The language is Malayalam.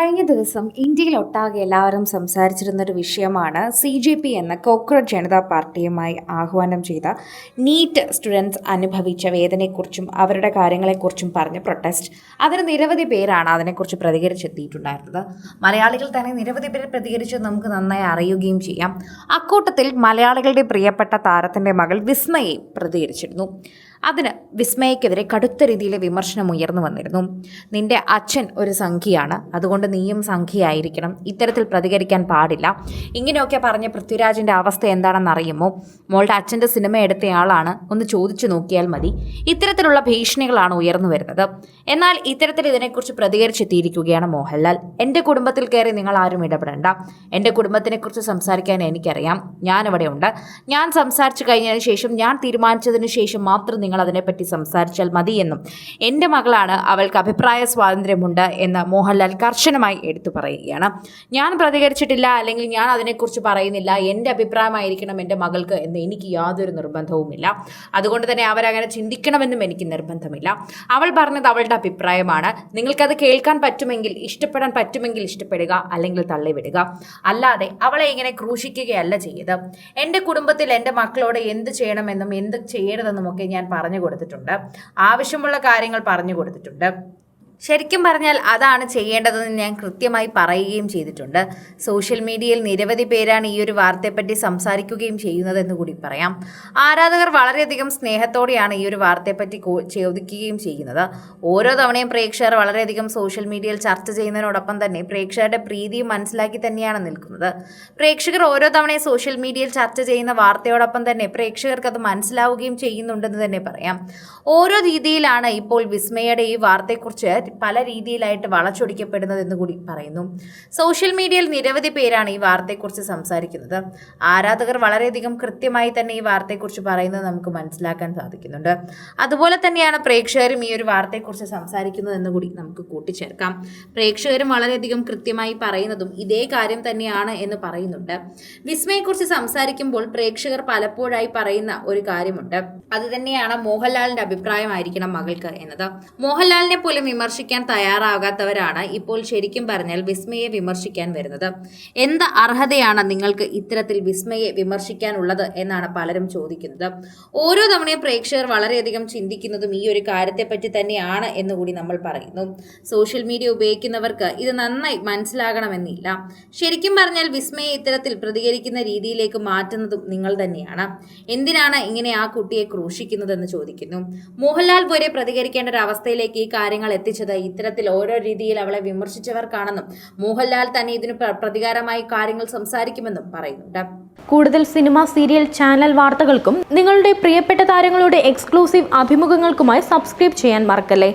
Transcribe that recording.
കഴിഞ്ഞ ദിവസം ഇന്ത്യയിലൊട്ടാകെ എല്ലാവരും സംസാരിച്ചിരുന്നൊരു വിഷയമാണ് CJP എന്ന കോക്രോച്ച് ജനതാ പാർട്ടിയുമായി ആഹ്വാനം ചെയ്ത നീറ്റ് സ്റ്റുഡൻസ് അനുഭവിച്ച വേദനയെക്കുറിച്ചും അവരുടെ കാര്യങ്ങളെക്കുറിച്ചും പറഞ്ഞ പ്രൊട്ടസ്റ്റ്. അതിന് നിരവധി പേരാണ് അതിനെക്കുറിച്ച് പ്രതികരിച്ചെത്തിയിട്ടുണ്ടായിരുന്നത്. മലയാളികൾ തന്നെ നിരവധി പേർ പ്രതികരിച്ചത് നമുക്ക് നന്നായി അറിയുകയും ചെയ്യാം. അക്കൂട്ടത്തിൽ മലയാളികളുടെ പ്രിയപ്പെട്ട താരത്തിൻ്റെ മകൾ വിസ്മയെ പ്രതികരിച്ചിരുന്നു. അതിന് വിസ്മയക്കെതിരെ കടുത്ത രീതിയിലെ വിമർശനം ഉയർന്നു വന്നിരുന്നു. നിന്റെ അച്ഛൻ ഒരു സംഖ്യയാണ്, അതുകൊണ്ട് നീയും സംഖ്യയായിരിക്കണം, ഇത്തരത്തിൽ പ്രതികരിക്കാൻ പാടില്ല. ഇങ്ങനെയൊക്കെ പറഞ്ഞ പൃഥ്വിരാജിൻ്റെ അവസ്ഥ എന്താണെന്ന് അറിയുമോ? മോളുടെ അച്ഛൻ്റെ സിനിമ എടുത്തയാളാണ്, ഒന്ന് ചോദിച്ചു നോക്കിയാൽ മതി. ഇത്തരത്തിലുള്ള ഭീഷണികളാണ് ഉയർന്നു വരുന്നത്. എന്നാൽ ഇത്തരത്തിൽ ഇതിനെക്കുറിച്ച് പ്രതികരിച്ചെത്തിയിരിക്കുകയാണ് മോഹൻലാൽ. എൻ്റെ കുടുംബത്തിൽ കയറി നിങ്ങൾ ആരും ഇടപെടേണ്ട. എൻ്റെ കുടുംബത്തിനെക്കുറിച്ച് സംസാരിക്കാൻ എനിക്കറിയാം, ഞാനിവിടെ ഉണ്ട്. ഞാൻ സംസാരിച്ചു കഴിഞ്ഞതിന് ശേഷം, ഞാൻ തീരുമാനിച്ചതിന് ശേഷം മാത്രം നിങ്ങൾ അതിനെപ്പറ്റി സംസാരിച്ചാൽ മതിയെന്നും, എൻ്റെ മകളാണ്, അവൾക്ക് അഭിപ്രായ സ്വാതന്ത്ര്യമുണ്ട് എന്ന് മോഹൻലാൽ കർശനമായി എടുത്തു പറയുകയാണ്. ഞാൻ പ്രതികരിച്ചിട്ടില്ല, അല്ലെങ്കിൽ ഞാൻ അതിനെക്കുറിച്ച് പറയുന്നില്ല, എൻ്റെ അഭിപ്രായമായിരിക്കണം എൻ്റെ മകൾക്ക് എന്ന് എനിക്ക് യാതൊരു നിർബന്ധവുമില്ല. അതുകൊണ്ട് തന്നെ അവരങ്ങനെ ചിന്തിക്കണമെന്നും എനിക്ക് നിർബന്ധമില്ല. അവൾ പറഞ്ഞത് അവളുടെ അഭിപ്രായമാണ്. നിങ്ങൾക്കത് കേൾക്കാൻ പറ്റുമെങ്കിൽ, ഇഷ്ടപ്പെടാൻ പറ്റുമെങ്കിൽ ഇഷ്ടപ്പെടുക, അല്ലെങ്കിൽ തള്ളിവിടുക. അല്ലാതെ അവളെ ഇങ്ങനെ ക്രൂശിക്കുകയല്ല ചെയ്ത്. എൻ്റെ കുടുംബത്തിൽ എൻ്റെ മക്കളോട് എന്ത് ചെയ്യണമെന്നും എന്ത് ചെയ്യരുതെന്നും ഒക്കെ ഞാൻ പറഞ്ഞു കൊടുത്തിട്ടുണ്ട്. ആവശ്യമുള്ള കാര്യങ്ങൾ പറഞ്ഞു കൊടുത്തിട്ടുണ്ട്. ശരിക്കും പറഞ്ഞാൽ അതാണ് ചെയ്യേണ്ടതെന്ന് ഞാൻ കൃത്യമായി പറയുകയും ചെയ്തിട്ടുണ്ട്. സോഷ്യൽ മീഡിയയിൽ നിരവധി പേരാണ് ഈ ഒരു വാർത്തയെപ്പറ്റി സംസാരിക്കുകയും ചെയ്യുന്നതെന്ന് കൂടി പറയാം. ആരാധകർ വളരെയധികം സ്നേഹത്തോടെയാണ് ഈ ഒരു വാർത്തയെപ്പറ്റി ചോദിക്കുകയും ചെയ്യുന്നത്. ഓരോ തവണയും പ്രേക്ഷകർ വളരെയധികം സോഷ്യൽ മീഡിയയിൽ ചർച്ച ചെയ്യുന്നതിനോടൊപ്പം തന്നെ പ്രേക്ഷകരുടെ പ്രീതിയും മനസ്സിലാക്കി തന്നെയാണ് നിൽക്കുന്നത്. പ്രേക്ഷകർ ഓരോ തവണയും സോഷ്യൽ മീഡിയയിൽ ചർച്ച ചെയ്യുന്ന വാർത്തയോടൊപ്പം തന്നെ പ്രേക്ഷകർക്ക് അത് മനസ്സിലാവുകയും ചെയ്യുന്നുണ്ടെന്ന് തന്നെ പറയാം. ഓരോ രീതിയിലാണ് ഇപ്പോൾ വിസ്മയുടെ ഈ വാർത്തയെക്കുറിച്ച് പല രീതിയിലായിട്ട് വളച്ചൊടിക്കപ്പെടുന്നതെന്ന് കൂടി പറയുന്നു. സോഷ്യൽ മീഡിയയിൽ നിരവധി പേരാണ് ഈ വാർത്തയെക്കുറിച്ച് സംസാരിക്കുന്നത്. ആരാധകർ വളരെയധികം കൃത്യമായി തന്നെ ഈ വാർത്തയെക്കുറിച്ച് പറയുന്നത് നമുക്ക് മനസ്സിലാക്കാൻ സാധിക്കുന്നുണ്ട്. അതുപോലെ തന്നെയാണ് പ്രേക്ഷകരും ഈ ഒരു വാർത്തയെക്കുറിച്ച് സംസാരിക്കുന്നതെന്ന് കൂടി നമുക്ക് കൂട്ടിച്ചേർക്കാം. പ്രേക്ഷകരും വളരെയധികം കൃത്യമായി പറയുന്നതും ഇതേ കാര്യം തന്നെയാണ് എന്ന് പറയുന്നുണ്ട്. വിസ്മയെക്കുറിച്ച് സംസാരിക്കുമ്പോൾ പ്രേക്ഷകർ പലപ്പോഴായി പറയുന്ന ഒരു കാര്യമുണ്ട്. അത് തന്നെയാണ് മോഹൻലാലിന്റെ അഭിപ്രായമായിരിക്കണം മകൾക്ക് എന്നത്. മോഹൻലാലിനെ പോലും വിമർശിക്കാൻ തയ്യാറാകാത്തവരാണ് ഇപ്പോൾ ശരിക്കും പറഞ്ഞാൽ വിസ്മയെ വിമർശിക്കാൻ വരുന്നത്. എന്ത് അർഹതയാണ് നിങ്ങൾക്ക് ഇത്തരത്തിൽ വിസ്മയെ വിമർശിക്കാനുള്ളത് എന്നാണ് പലരും ചോദിക്കുന്നത്. ഓരോ തവണയും പ്രേക്ഷകർ വളരെയധികം ചിന്തിക്കുന്നതും ഈ ഒരു കാര്യത്തെപ്പറ്റി തന്നെയാണ് എന്നുകൂടി നമ്മൾ പറയുന്നു. സോഷ്യൽ മീഡിയ ഉപയോഗിക്കുന്നവർക്ക് ഇത് നന്നായി മനസ്സിലാകണമെന്നില്ല. ശരിക്കും പറഞ്ഞാൽ വിസ്മയെ ഇത്തരത്തിൽ പ്രതികരിക്കുന്ന രീതിയിലേക്ക് മാറ്റുന്നതും നിങ്ങൾ തന്നെയാണ്. എന്തിനാണ് ഇങ്ങനെ ആ കുട്ടിയെ ക്രൂശിക്കുന്നതെന്ന് ചോദിക്കുന്നു. മോഹൻലാൽ പോലെ പ്രതികരിക്കേണ്ട ഒരു അവസ്ഥയിലേക്ക് ഈ കാര്യങ്ങൾ എത്തിച്ചത് ഇത്തരത്തിൽ ഓരോ രീതിയിൽ അവളെ വിമർശിച്ചവർക്കാണെന്നും മോഹൻലാൽ തന്നെ ഇതിന് പ്രതികാരമായി കാര്യങ്ങൾ സംസാരിക്കുമെന്നും പറയുന്നുണ്ട്. കൂടുതൽ സിനിമ, സീരിയൽ, ചാനൽ വാർത്തകൾക്കും നിങ്ങളുടെ പ്രിയപ്പെട്ട താരങ്ങളുടെ എക്സ്ക്ലൂസീവ് അഭിമുഖങ്ങൾക്കുമായി സബ്സ്ക്രൈബ് ചെയ്യാൻ മറക്കല്ലേ.